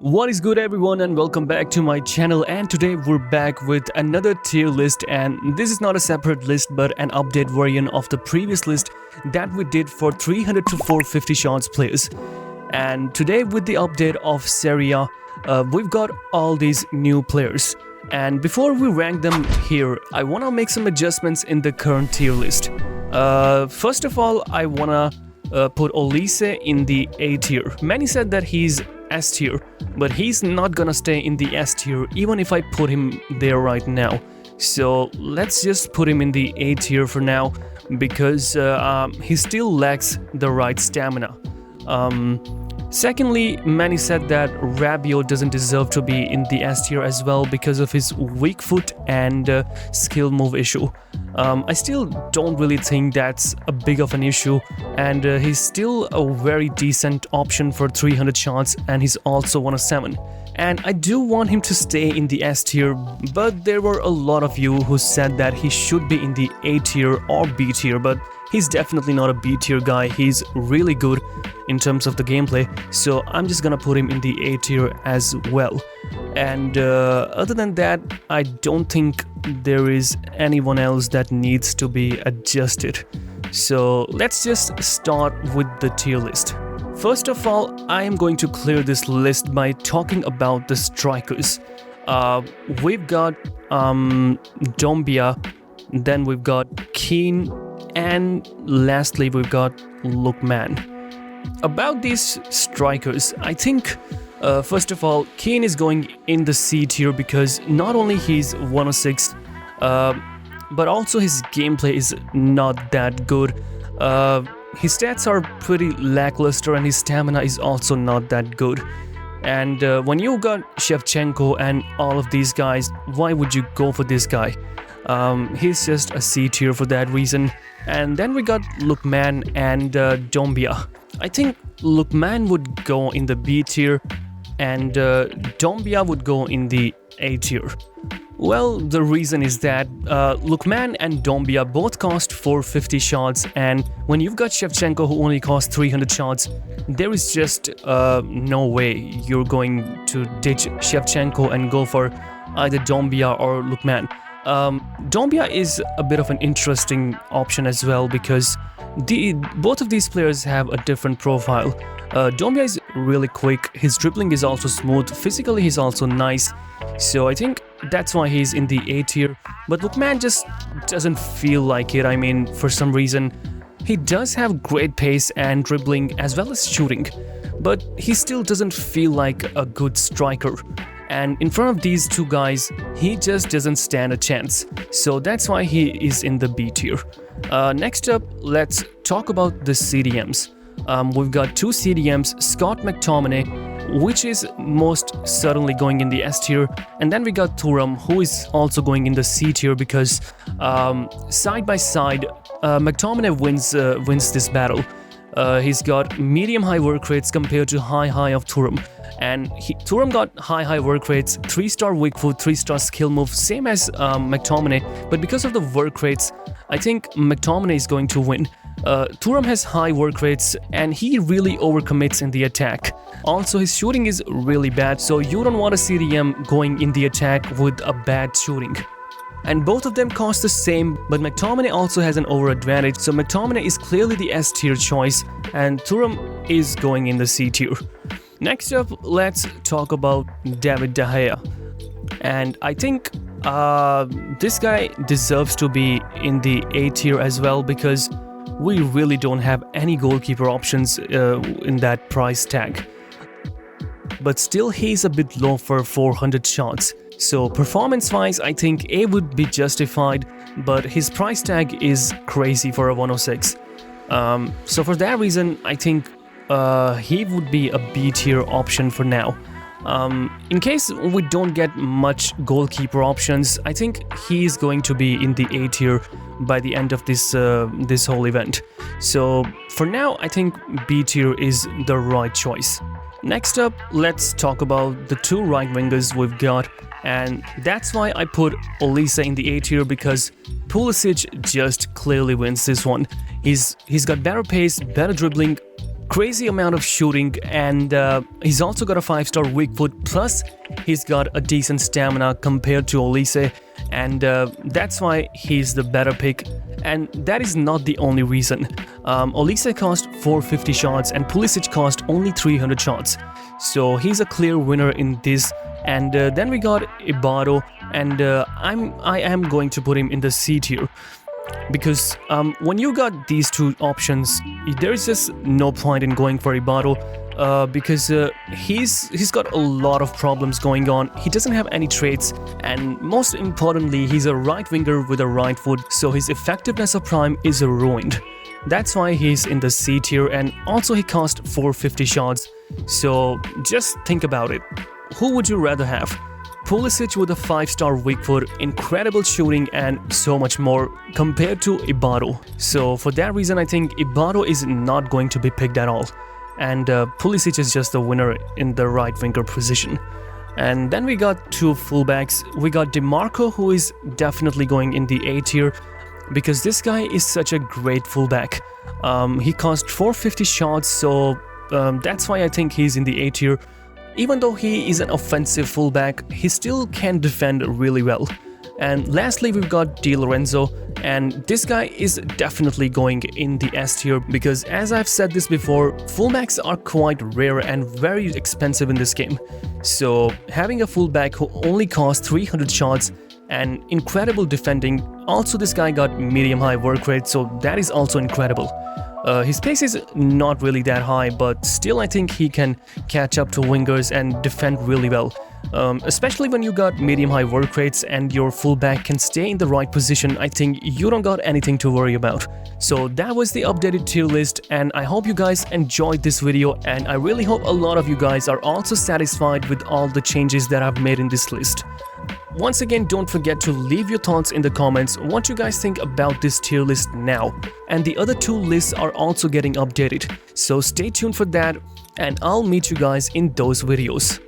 What is good everyone, and welcome back to my channel. And today we're back with another tier list, and this is not a separate list but an update version of the previous list that we did for 300 to 450 Shards players. And today with the update of Serie A, we've got all these new players. And before we rank them here, I want to make some adjustments in the current tier list. First of all, I want to put Olise in the A tier. Many said that he's S tier, but he's not gonna stay in the S tier even if I put him there right now. So let's just put him in the A tier for now, because he still lacks the right stamina. Secondly, many said that Rabiot doesn't deserve to be in the S tier as well because of his weak foot and skill move issue. I still don't really think that's a big of an issue, and he's still a very decent option for 300 shots, and he's also 1 of 7. And I do want him to stay in the S tier, but there were a lot of you who said that he should be in the A tier or B tier, but he's definitely not a B tier guy. He's really good in terms of the gameplay, so I'm just gonna put him in the A tier as well. And other than that, I don't think there is anyone else that needs to be adjusted. So let's just start with the tier list. First of all, I am going to clear this list by talking about the strikers. We've got Dombia, then we've got Keane, and lastly we've got Lookman. About these strikers, I think first of all, Keane is going in the C tier because not only he's 1 of 6, but also his gameplay is not that good. His stats are pretty lackluster and his stamina is also not that good. And when you got Shevchenko and all of these guys, why would you go for this guy? He's just a C tier for that reason. And then we got Lookman and Dombia. I think Lookman would go in the B tier and Dombia would go in the A tier. Well, the reason is that Lookman and Dombia both cost 450 shots, and when you've got Shevchenko who only costs 300 shots, there is just no way you're going to ditch Shevchenko and go for either Dombia or Lookman. Dombia is a bit of an interesting option as well because both of these players have a different profile. Dombia is really quick, his dribbling is also smooth, physically he's also nice, so I think that's why he's in the A tier. But Lookman just doesn't feel like it. I mean, for some reason, he does have great pace and dribbling as well as shooting, but he still doesn't feel like a good striker. And in front of these two guys, he just doesn't stand a chance. So that's why he is in the B tier. Next up, let's talk about the CDMs. We've got two CDMs, Scott McTominay, which is most certainly going in the S tier, and then we got Thuram, who is also going in the C tier because side by side, McTominay wins this battle. He's got medium-high work rates compared to high of Thuram. And Thuram got high work rates, 3-star weak foot, 3-star skill move, same as McTominay. But because of the work rates, I think McTominay is going to win. Thuram has high work rates and he really overcommits in the attack. Also, his shooting is really bad, so you don't want a CDM going in the attack with a bad shooting. And both of them cost the same, but McTominay also has an over advantage, so McTominay is clearly the S tier choice and Thuram is going in the C tier. Next up, let's talk about David De Gea. And I think this guy deserves to be in the A tier as well because we really don't have any goalkeeper options in that price tag. But still, he's a bit low for 400 shots. So performance-wise, I think A would be justified, but his price tag is crazy for a 106. So for that reason, I think he would be a B tier option for now. In case we don't get much goalkeeper options, I think he's going to be in the A tier by the end of this whole event. So for now, I think B tier is the right choice. Next up, let's talk about the two right wingers we've got, and that's why I put Olise in the A tier because Pulisic just clearly wins this one. He's got better pace, better dribbling, crazy amount of shooting, and he's also got a 5-star weak foot, plus he's got a decent stamina compared to Olise, and that's why he's the better pick. And that is not the only reason. Olise cost 450 shots and Pulisic cost only 300 shots. So he's a clear winner in this. And then we got Ibaro, and I am going to put him in the C tier. Because when you got these two options, there's just no point in going for Ibaro. Because he's got a lot of problems going on. He doesn't have any traits, and most importantly, he's a right winger with a right foot, so his effectiveness of prime is ruined. That's why he's in the C tier, and also he cost 450 shots. So just think about it. Who would you rather have? Pulisic with a 5-star weak foot, incredible shooting, and so much more, compared to Ibaro. So for that reason, I think Ibaro is not going to be picked at all. And Pulisic is just the winner in the right winger position. And then we got two fullbacks. We got DeMarco, who is definitely going in the A tier, because this guy is such a great fullback. He cost 450 shots, so that's why I think he's in the A tier. Even though he is an offensive fullback, he still can defend really well. And lastly, we've got Di Lorenzo, and this guy is definitely going in the S tier, because as I've said this before, fullbacks are quite rare and very expensive in this game. So having a fullback who only costs 300 shots and incredible defending, also this guy got medium-high work rate, so that is also incredible. His pace is not really that high, but still I think he can catch up to wingers and defend really well. Especially when you got medium-high work rates and your fullback can stay in the right position, I think you don't got anything to worry about. So that was the updated tier list, and I hope you guys enjoyed this video, and I really hope a lot of you guys are also satisfied with all the changes that I've made in this list. Once again, don't forget to leave your thoughts in the comments what you guys think about this tier list now. And the other two lists are also getting updated, so stay tuned for that, and I'll meet you guys in those videos.